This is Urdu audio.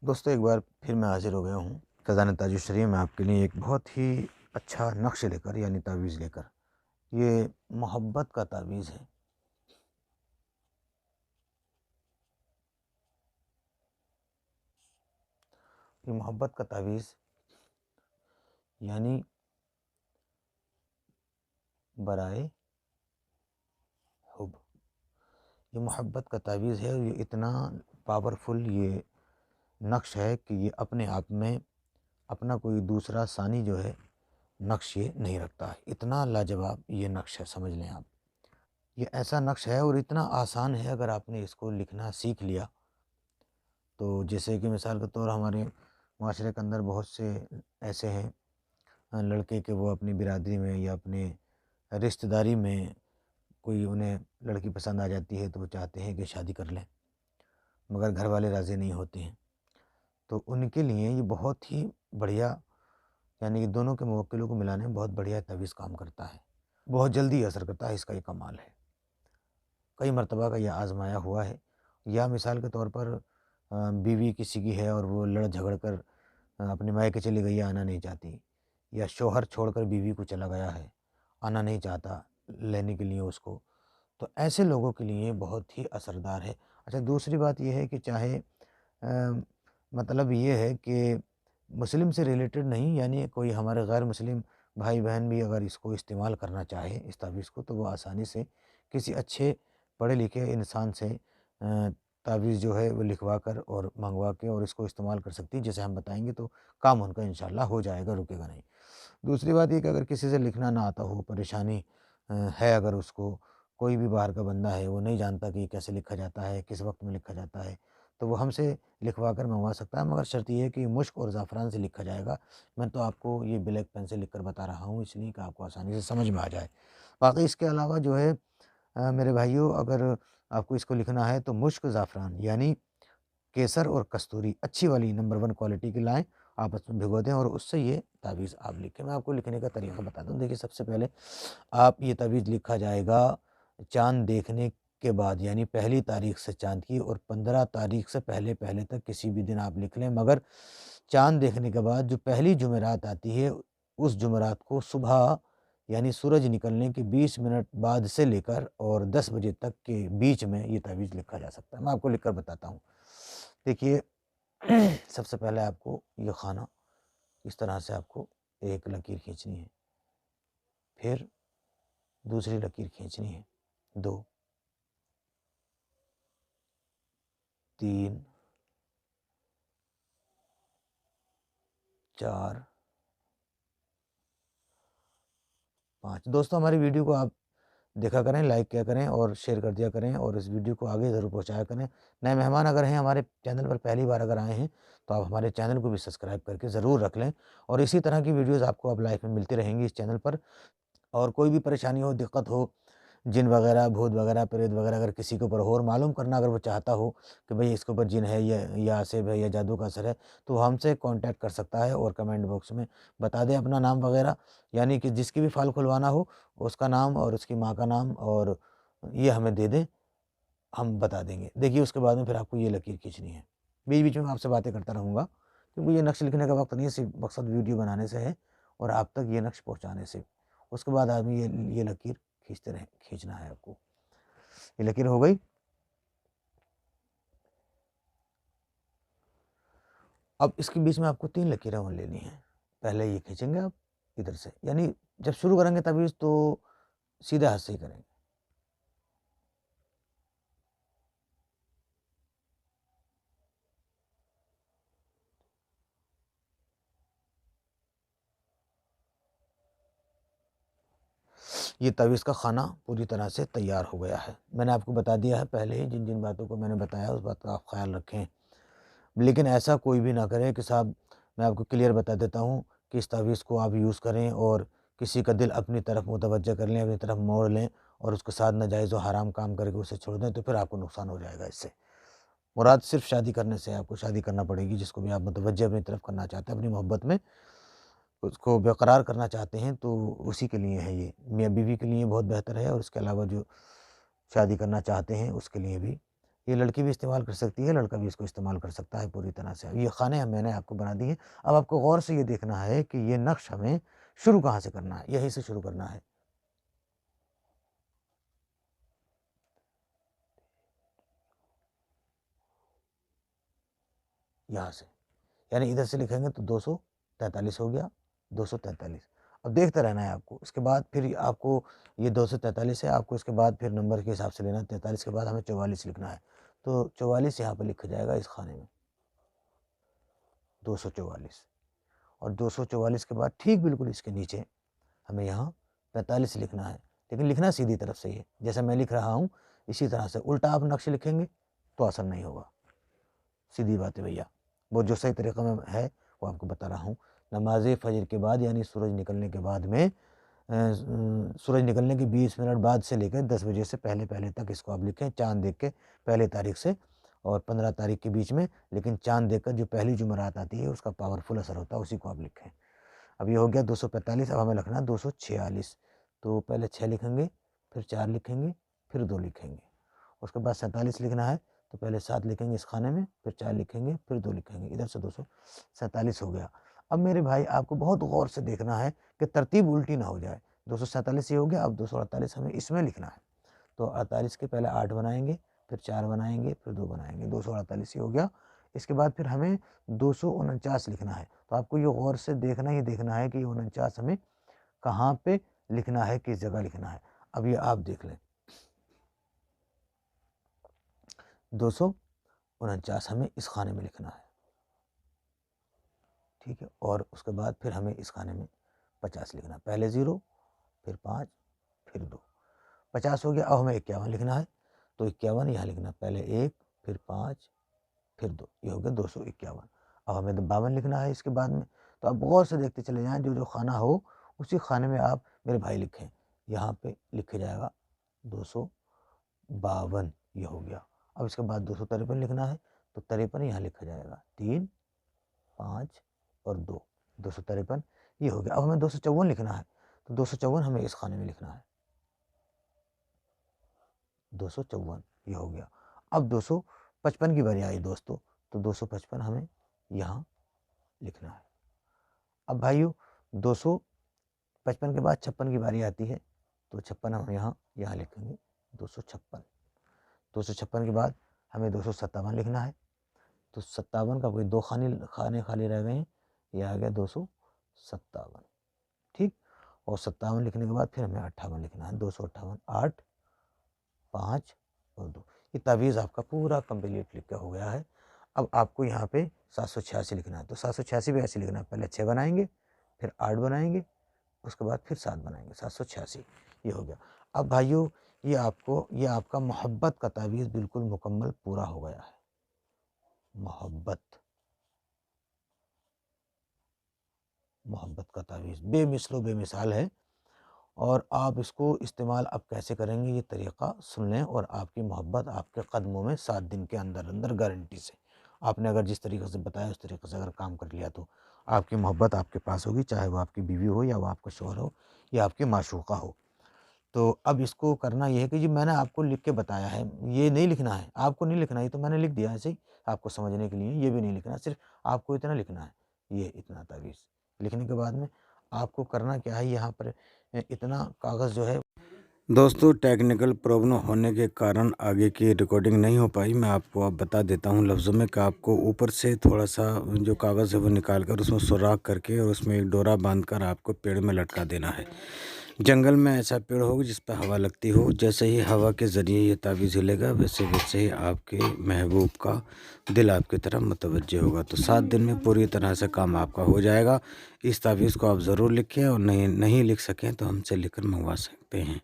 دوستو ایک بار پھر میں حاضر ہو گیا ہوں فیضان تاج الشریعہ میں آپ کے لیے ایک بہت ہی اچھا نقش لے کر یعنی تعویذ لے کر۔ یہ محبت کا تعویذ ہے۔ یہ محبت کا تعویذ یعنی برائے حب، یہ محبت کا تعویذ ہے اور یہ اتنا پاورفل یہ نقش ہے کہ یہ اپنے آپ میں اپنا کوئی دوسرا ثانی جو ہے نقش یہ نہیں رکھتا ہے۔ اتنا لاجواب یہ نقش ہے، سمجھ لیں آپ۔ یہ ایسا نقش ہے اور اتنا آسان ہے، اگر آپ نے اس کو لکھنا سیکھ لیا تو جیسے کہ مثال کے طور ہمارے معاشرے کے اندر بہت سے ایسے ہیں لڑکے کہ وہ اپنی برادری میں یا اپنے رشتہ داری میں کوئی انہیں لڑکی پسند آ جاتی ہے تو وہ چاہتے ہیں کہ شادی کر لیں، مگر گھر والے راضی نہیں ہوتے ہیں، تو ان کے لیے یہ بہت ہی بڑھیا یعنی کہ دونوں کے موکلوں کو ملانے میں بہت بڑھیا تعویذ کام کرتا ہے، بہت جلدی اثر کرتا ہے۔ اس کا یہ کمال ہے، کئی مرتبہ کا یہ آزمایا ہوا ہے۔ یا مثال کے طور پر بیوی کسی کی ہے اور وہ لڑ جھگڑ کر اپنے مائکے چلی گئی ہے، آنا نہیں چاہتی، یا شوہر چھوڑ کر بیوی کو چلا گیا ہے، آنا نہیں چاہتا لینے کے لیے اس کو، تو ایسے لوگوں کے لیے بہت ہی اثردار ہے۔ اچھا، دوسری بات یہ ہے کہ چاہے مطلب یہ ہے کہ مسلم سے ریلیٹڈ نہیں، یعنی کوئی ہمارے غیر مسلم بھائی بہن بھی اگر اس کو استعمال کرنا چاہے اس تعویذ کو، تو وہ آسانی سے کسی اچھے پڑھے لکھے انسان سے تعویذ جو ہے وہ لکھوا کر اور منگوا کے اور اس کو استعمال کر سکتی ہے، جیسے ہم بتائیں گے تو کام ان کا انشاءاللہ ہو جائے گا، رکے گا نہیں۔ دوسری بات یہ کہ اگر کسی سے لکھنا نہ آتا ہو، پریشانی ہے، اگر اس کو کوئی بھی باہر کا بندہ ہے وہ نہیں جانتا کہ یہ کیسے لکھا جاتا ہے، کس وقت میں لکھا جاتا ہے، تو وہ ہم سے لکھوا کر منگوا سکتا ہے، مگر شرط یہ ہے کہ مشک اور زعفران سے لکھا جائے گا۔ میں تو آپ کو یہ بلیک پین سے لکھ کر بتا رہا ہوں، اس لیے کہ آپ کو آسانی سے سمجھ میں آ جائے۔ باقی اس کے علاوہ جو ہے میرے بھائیوں، اگر آپ کو اس کو لکھنا ہے تو مشک زعفران یعنی کیسر اور کستوری اچھی والی نمبر 1 کوالٹی کی لائیں، آپس میں بھگو دیں اور اس سے یہ تعویذ آپ لکھیں۔ میں آپ کو لکھنے کا طریقہ بتا دوں۔ دیکھیے، سب سے پہلے آپ یہ تعویذ لکھا جائے گا چاند دیکھنے کے بعد، یعنی پہلی تاریخ سے چاند کی، اور 15 تاریخ سے پہلے تک کسی بھی دن آپ لکھ لیں، مگر چاند دیکھنے کے بعد جو پہلی جمعرات آتی ہے اس جمعرات کو صبح یعنی سورج نکلنے کے 20 منٹ بعد سے لے کر اور 10 بجے تک کے بیچ میں یہ تعویذ لکھا جا سکتا ہے۔ میں آپ کو لکھ کر بتاتا ہوں۔ دیکھیے، سب سے پہلے آپ کو یہ خانہ اس طرح سے آپ کو ایک لکیر کھینچنی ہے، پھر دوسری لکیر کھینچنی ہے، 2، 3، 4، 5۔ دوستو، ہماری ویڈیو کو آپ دیکھا کریں، لائک کیا کریں اور شیئر کر دیا کریں، اور اس ویڈیو کو آگے ضرور پہنچایا کریں۔ نئے مہمان اگر ہیں ہمارے چینل پر، پہلی بار اگر آئے ہیں تو آپ ہمارے چینل کو بھی سبسکرائب کر کے ضرور رکھ لیں، اور اسی طرح کی ویڈیوز آپ کو اب لائف میں ملتی رہیں گی اس چینل پر۔ اور کوئی بھی پریشانی ہو، دقت ہو، جن وغیرہ، بھوت وغیرہ، پریت وغیرہ اگر کسی کے اوپر ہو اور معلوم کرنا اگر وہ چاہتا ہو کہ بھئی اس کے اوپر جن ہے یا عصب ہے یا جادو کا اثر ہے، تو وہ ہم سے کانٹیکٹ کر سکتا ہے اور کمنٹ باکس میں بتا دے اپنا نام وغیرہ، یعنی کہ جس کی بھی فائل کھلوانا ہو اس کا نام اور اس کی ماں کا نام اور یہ ہمیں دے دیں، ہم بتا دیں گے۔ دیکھیے، اس کے بعد میں پھر آپ کو یہ لکیر کھینچنی ہے۔ بیچ بیچ میں آپ سے باتیں کرتا رہوں گا، کیونکہ یہ نقش لکھنے کا وقت نہیں ہے، صرف مقصد ویڈیو بنانے سے ہے اور آپ تک یہ نقش پہنچانے سے۔ اس کے بعد آدمی یہ لکیر کھینچنا ہے آپ کو۔ یہ لکیر ہو گئی۔ اب اس کے بیچ میں آپ کو 3 لکیریں اور لینی ہیں۔ پہلے یہ کھینچیں گے آپ ادھر سے، یعنی جب شروع کریں گے تعویذ تو سیدھے ہاتھ سے ہی کریں گے۔ یہ تعویذ کا خانہ پوری طرح سے تیار ہو گیا ہے۔ میں نے آپ کو بتا دیا ہے پہلے ہی، جن جن باتوں کو میں نے بتایا اس بات کا آپ خیال رکھیں، لیکن ایسا کوئی بھی نہ کرے کہ صاحب، میں آپ کو کلیئر بتا دیتا ہوں کہ اس تعویذ کو آپ یوز کریں اور کسی کا دل اپنی طرف متوجہ کر لیں، اپنی طرف موڑ لیں اور اس کے ساتھ ناجائز و حرام کام کر کے اسے چھوڑ دیں، تو پھر آپ کو نقصان ہو جائے گا۔ اس سے مراد صرف شادی کرنے سے، آپ کو شادی کرنا پڑے گی، جس کو بھی آپ متوجہ اپنی طرف کرنا چاہتے ہیں، اپنی محبت میں اس کو برقرار کرنا چاہتے ہیں، تو اسی کے لیے ہے یہ۔ میاں بیوی کے لیے بہت بہتر ہے، اور اس کے علاوہ جو شادی کرنا چاہتے ہیں اس کے لیے بھی یہ لڑکی بھی استعمال کر سکتی ہے، لڑکا بھی اس کو استعمال کر سکتا ہے پوری طرح سے۔ یہ خانے میں نے آپ کو بنا دی ہیں۔ اب آپ کو غور سے یہ دیکھنا ہے کہ یہ نقش ہمیں شروع کہاں سے کرنا ہے، یہیں سے شروع کرنا ہے۔ یہاں سے، یعنی ادھر سے لکھیں گے تو 243 ہو گیا، 243۔ اب دیکھتے رہنا ہے آپ کو۔ اس کے بعد پھر آپ کو یہ 243 ہے، آپ کو اس کے بعد پھر نمبر کے حساب سے لینا ہے۔ 43 کے بعد ہمیں 44 لکھنا ہے، تو 44 یہاں پہ لکھا جائے گا اس خانے میں، 244۔ اور 244 کے بعد ٹھیک بالکل اس کے نیچے ہمیں یہاں 45 لکھنا ہے، لیکن لکھنا سیدھی طرف سے ہی ہے، جیسا میں لکھ رہا ہوں اسی طرح سے۔ الٹا آپ نقش لکھیں گے تو اثر نہیں ہوگا، سیدھی بات ہے بھیا۔ وہ جو صحیح طریقہ میں ہے وہ آپ کو بتا رہا ہوں۔ نماز فجر کے بعد یعنی سورج نکلنے کے بعد میں سورج نکلنے کے 20 منٹ بعد سے لے کے 10 بجے سے پہلے تک اس کو آپ لکھیں، چاند دیکھ کے پہلے تاریخ سے اور 15 تاریخ کے بیچ میں، لیکن چاند دیکھ کر جو پہلی جمعرات آتی ہے اس کا پاورفل اثر ہوتا ہے، اسی کو آپ لکھیں۔ اب یہ ہو گیا 245۔ اب ہمیں لکھنا ہے 246، تو پہلے 6 لکھیں گے، پھر 4 لکھیں گے، پھر 2 لکھیں گے۔ اس کے بعد 47 لکھنا ہے، تو پہلے 7 لکھیں گے اس خانے میں، پھر 4 لکھیں گے، پھر 2 لکھیں گے، ادھر سے 247 ہو گیا۔ اب میرے بھائی آپ کو بہت غور سے دیکھنا ہے کہ ترتیب الٹی نہ ہو جائے۔ 247 یہ ہو گیا، اب 248 ہمیں اس میں لکھنا ہے، تو 48 کے پہلے 8 بنائیں گے، پھر 4 بنائیں گے، پھر 2 بنائیں گے، 248 یہ ہو گیا۔ اس کے بعد پھر ہمیں 249 لکھنا ہے، تو آپ کو یہ غور سے دیکھنا ہے کہ یہ 49 ہمیں کہاں پہ لکھنا ہے، کس جگہ لکھنا ہے۔ اب یہ آپ دیکھ لیں، 249 ہمیں اس خانے میں لکھنا ہے، ٹھیک ہے۔ اور اس کے بعد پھر ہمیں اس خانے میں 50 لکھنا ہے، پہلے 0، پھر 5، پھر 2، 50 ہو گیا۔ اب ہمیں 51 لکھنا ہے، تو 51 یہاں لکھنا ہے، پہلے 1، پھر 5، پھر 2، یہ ہو گیا 251۔ اب ہمیں 52 لکھنا ہے اس کے بعد میں، تو آپ غور سے دیکھتے چلے جائیں، جو خانہ ہو اسی خانے میں آپ میرے بھائی لکھیں۔ یہاں پہ لکھا جائے گا 252، یہ ہو گیا۔ اب اس کے بعد 253 لکھنا ہے، تو 53 یہاں لکھا جائے گا، 3، 5 اور 2، 253 یہ ہو گیا۔ اب ہمیں 254 لکھنا ہے، تو 254 ہمیں اس خانے میں لکھنا ہے، 254 یہ ہو گیا۔ اب 255 کی باری آئی دوستو، تو 255 ہمیں یہاں لکھنا ہے۔ اب بھائیو 255 کے بعد 56 کی باری آتی ہے، تو 56 ہم یہاں لکھیں گے، 256۔ 256 کے بعد ہمیں 257 لکھنا ہے، تو 57 کا کوئی 2 خانے خالی رہ گئے ہیں، یہ آ گیا 257، ٹھیک۔ اور 57 لکھنے کے بعد پھر ہمیں 58 لکھنا ہے، 258، 8، 5 اور 2۔ یہ تعویذ آپ کا پورا کمپلیٹ لکھ کے ہو گیا ہے۔ اب آپ کو یہاں پہ 786 لکھنا ہے، تو 786 بھی ایسے لکھنا ہے، پہلے 6 بنائیں گے، پھر 8 بنائیں گے، اس کے بعد پھر 7 بنائیں گے، 786 یہ ہو گیا۔ اب بھائیو یہ آپ کا محبت کا تعویذ بالکل مکمل پورا ہو گیا ہے۔ محبت کا تعویذ بے مثل و بے مثال ہے، اور آپ اس کو استعمال اب کیسے کریں گے یہ طریقہ سن لیں، اور آپ کی محبت آپ کے قدموں میں 7 دن کے اندر گارنٹی سے، آپ نے اگر جس طریقے سے بتایا اس طریقے سے اگر کام کر لیا تو آپ کی محبت آپ کے پاس ہوگی، چاہے وہ آپ کی بیوی ہو یا وہ آپ کا شوہر ہو یا آپ کے معشوقہ ہو۔ تو اب اس کو کرنا یہ ہے کہ جی میں نے آپ کو لکھ کے بتایا ہے، یہ نہیں لکھنا ہے، آپ کو نہیں لکھنا ہے، یہ تو میں نے لکھ دیا ایسے ہی آپ کو سمجھنے کے لیے، یہ بھی نہیں لکھنا ہے، صرف آپ کو اتنا لکھنا ہے، یہ اتنا تعویذ لکھنے کے بعد میں آپ کو کرنا کیا ہے، یہاں پر اتنا کاغذ جو ہے دوستو ٹیکنیکل پرابلم ہونے کے کارن آگے کی ریکارڈنگ نہیں ہو پائی، میں آپ کو اب بتا دیتا ہوں لفظوں میں کہ آپ کو اوپر سے تھوڑا سا جو کاغذ ہے وہ نکال کر اس میں سوراخ کر کے اور اس میں ایک ڈورا باندھ کر آپ کو پیڑ میں لٹکا دینا ہے۔ جنگل میں ایسا پیڑ ہوگا جس پہ ہوا لگتی ہو، جیسے ہی ہوا کے ذریعے یہ تعویذ ہلے گا ویسے ہی آپ کے محبوب کا دل آپ کی طرف متوجہ ہوگا، تو 7 دن میں پوری طرح سے کام آپ کا ہو جائے گا۔ اس تعویذ کو آپ ضرور لکھیں، اور نہیں لکھ سکیں تو ہم سے لکھ کر منگوا سکتے ہیں۔